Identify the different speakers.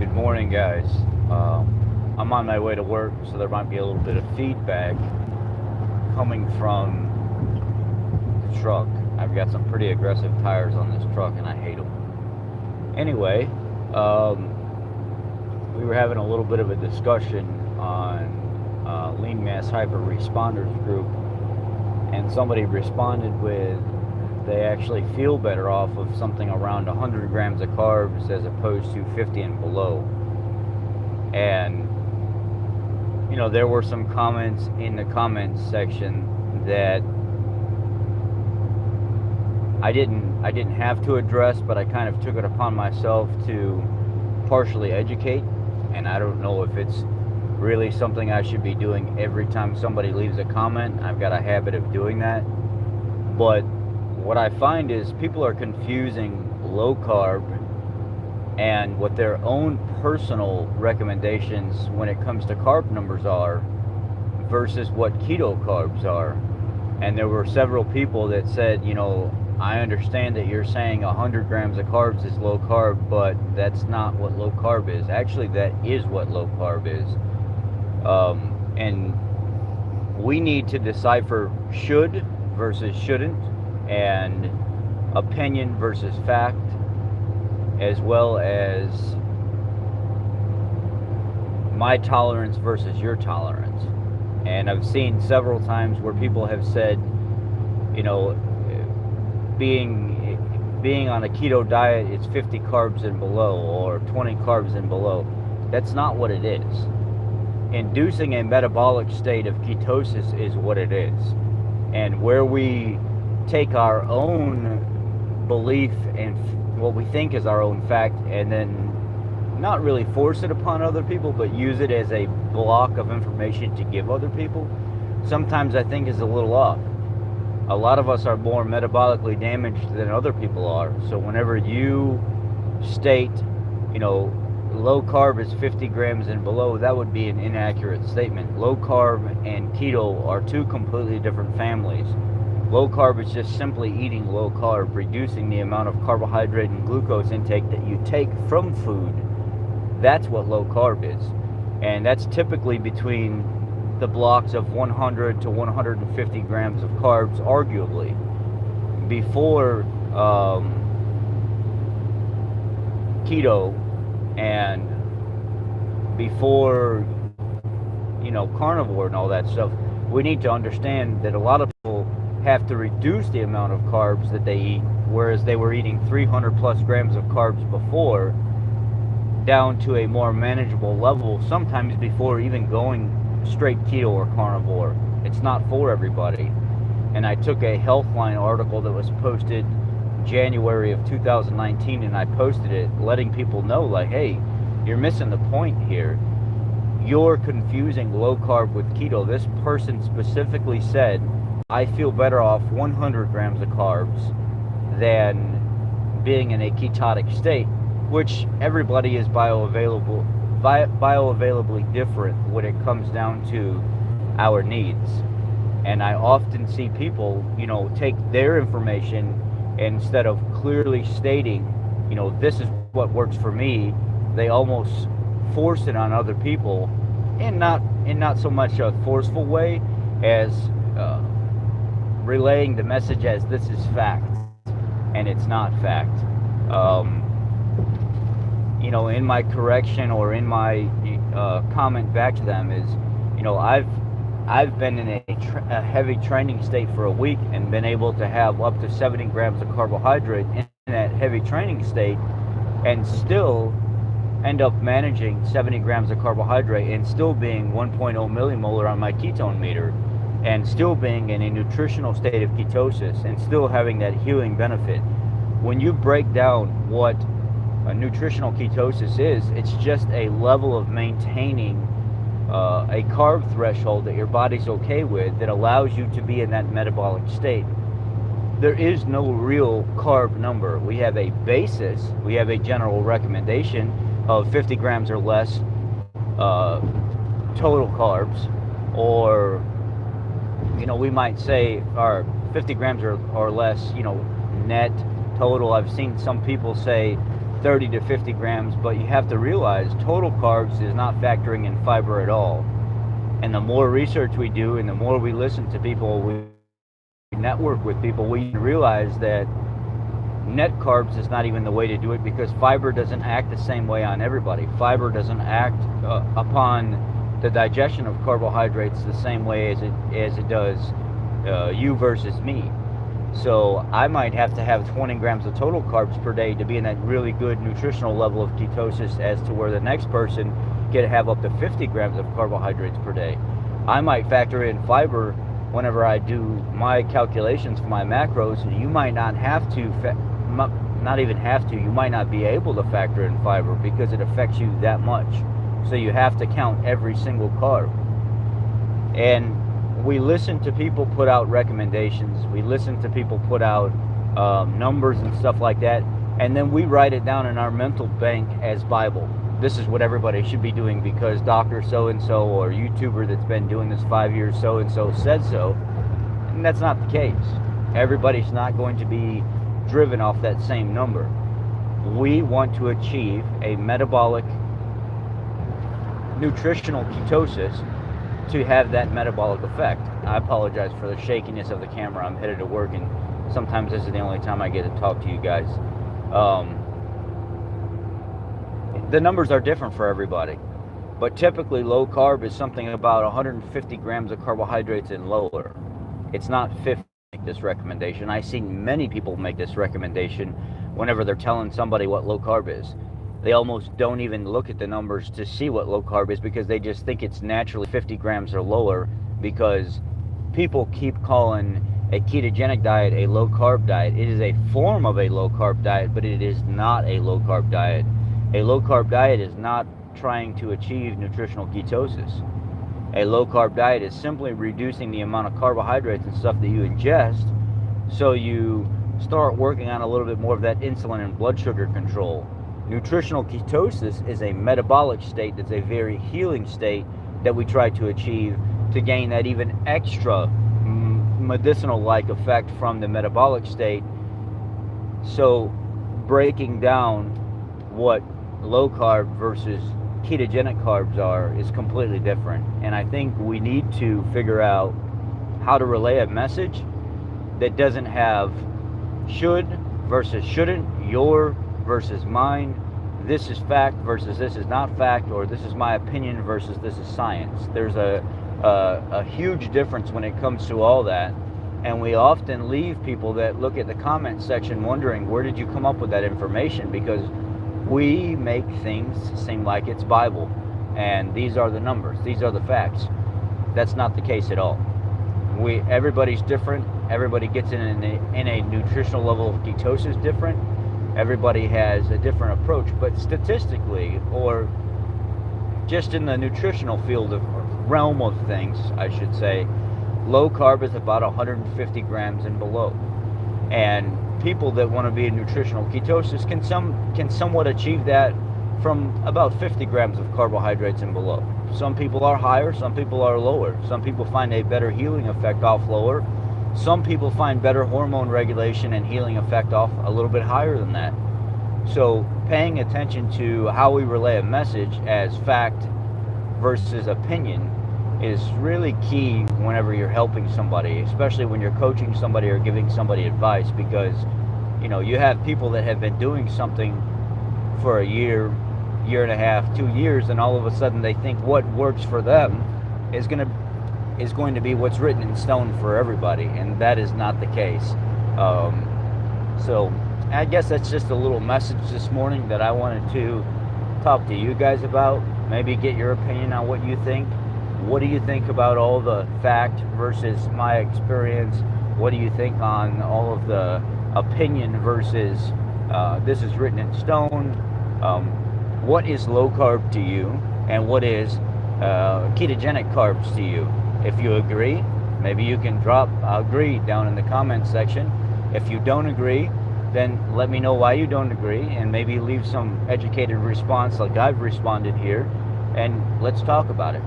Speaker 1: Good morning, guys. I'm on my way to work, so there might be a little bit of feedback coming from the truck. I've got some pretty aggressive tires on this truck, and I hate them. Anyway, we were having a little bit of a discussion on Lean Mass Hyper Responders group, and somebody responded with they actually feel better off of something around 100 grams of carbs as opposed to 50 and below. And there were some comments in the comments section that I didn't have to address, but I kind of took it upon myself to partially educate. And I don't know if it's really something I should be doing every time somebody leaves a comment. I've got a habit of doing that, but what I find is people are confusing low carb and what their own personal recommendations when it comes to carb numbers are versus what keto carbs are. And there were several people that said, I understand that you're saying 100 grams of carbs is low carb, but that's not what low carb is. Actually, that is what low carb is. And we need to decipher should versus shouldn't, and opinion versus fact, as well as my tolerance versus your tolerance. And I've seen several times where people have said, being on a keto diet, it's 50 carbs and below or 20 carbs and below. That's not what it is. Inducing a metabolic state of ketosis is what it is. And where we take our own belief and what we think is our own fact and then not really force it upon other people, but use it as a block of information to give other people, sometimes I think is a little off. A lot of us are more metabolically damaged than other people are. So whenever you state, low carb is 50 grams and below, that would be an inaccurate statement. Low carb and keto are two completely different families. Low carb is just simply eating low carb, reducing the amount of carbohydrate and glucose intake that you take from food. That's what low carb is. And that's typically between the blocks of 100 to 150 grams of carbs, arguably. Before keto and before, carnivore and all that stuff, we need to understand that a lot of people have to reduce the amount of carbs that they eat, whereas they were eating 300 plus grams of carbs before, down to a more manageable level, sometimes before even going straight keto or carnivore. It's not for everybody. And I took a Healthline article that was posted January of 2019 and I posted it letting people know, like, hey, you're missing the point here. You're confusing low carb with keto. This person specifically said, I feel better off 100 grams of carbs than being in a ketotic state, which everybody is bioavailably different when it comes down to our needs. And I often see people, take their information, instead of clearly stating, this is what works for me, they almost force it on other people in not so much a forceful way as relaying the message as this is fact, and it's not fact. In my correction or in my comment back to them is, I've been in a heavy training state for a week and been able to have up to 70 grams of carbohydrate in that heavy training state and still end up managing 70 grams of carbohydrate and still being 1.0 millimolar on my ketone meter and still being in a nutritional state of ketosis and still having that healing benefit. When you break down what a nutritional ketosis is, it's just a level of maintaining a carb threshold that your body's okay with that allows you to be in that metabolic state. There is no real carb number. We have a basis, we have a general recommendation of 50 grams or less total carbs, or we might say, or 50 grams or less, net total. I've seen some people say 30 to 50 grams, but you have to realize total carbs is not factoring in fiber at all. And the more research we do and the more we listen to people, we network with people, we realize that net carbs is not even the way to do it, because fiber doesn't act the same way on everybody. Fiber doesn't act upon the digestion of carbohydrates the same way as it does you versus me. So I might have to have 20 grams of total carbs per day to be in that really good nutritional level of ketosis, as to where the next person can have up to 50 grams of carbohydrates per day. I might factor in fiber whenever I do my calculations for my macros. You might not have to, not even have to, you might not be able to factor in fiber because it affects you that much. So you have to count every single carb. And we listen to people put out recommendations. We listen to people put out numbers and stuff like that. And then we write it down in our mental bank as Bible. This is what everybody should be doing because Dr. So-and-so or YouTuber that's been doing this 5 years so-and-so said so. And that's not the case. Everybody's not going to be driven off that same number. We want to achieve a metabolic nutritional ketosis to have that metabolic effect. I apologize for the shakiness of the camera. I'm headed to work, and sometimes this is the only time I get to talk to you guys. The numbers are different for everybody, but typically low carb is something about 150 grams of carbohydrates and lower. It's not 50, this recommendation. I've seen many people make this recommendation whenever they're telling somebody what low carb is. They almost don't even look at the numbers to see what low carb is, because they just think it's naturally 50 grams or lower, because people keep calling a ketogenic diet a low carb diet. It is a form of a low carb diet, but it is not a low carb diet. A low carb diet is not trying to achieve nutritional ketosis. A low carb diet is simply reducing the amount of carbohydrates and stuff that you ingest, so you start working on a little bit more of that insulin and blood sugar control. Nutritional ketosis is a metabolic state that's a very healing state that we try to achieve to gain that even extra medicinal-like effect from the metabolic state. So breaking down what low carb versus ketogenic carbs are is completely different. And I think we need to figure out how to relay a message that doesn't have should versus shouldn't, your versus mine, this is fact versus this is not fact, or this is my opinion versus this is science. There's a huge difference when it comes to all that, and we often leave people that look at the comment section wondering, where did you come up with that information? Because we make things seem like it's Bible, and these are the numbers, these are the facts. That's not the case at all. Everybody's different. Everybody gets in a nutritional level of ketosis different. Everybody has a different approach, but statistically, or just in the nutritional field of realm of things, I should say, low carb is about 150 grams and below. And people that want to be in nutritional ketosis can somewhat achieve that from about 50 grams of carbohydrates and below. Some people are higher, some people are lower. Some people find a better healing effect off lower. Some people find better hormone regulation and healing effect off a little bit higher than that. So paying attention to how we relay a message as fact versus opinion is really key whenever you're helping somebody, especially when you're coaching somebody or giving somebody advice, because you have people that have been doing something for a year and a half, 2 years, and all of a sudden they think what works for them is going to be what's written in stone for everybody, and that is not the case. So I guess that's just a little message this morning that I wanted to talk to you guys about. Maybe get your opinion on what you think. What do you think about all the fact versus my experience? What do you think on all of the opinion versus this is written in stone? What is low carb to you, and what is ketogenic carbs to you? If you agree, maybe you can drop agree down in the comments section. If you don't agree, then let me know why you don't agree, and maybe leave some educated response like I've responded here, and let's talk about it.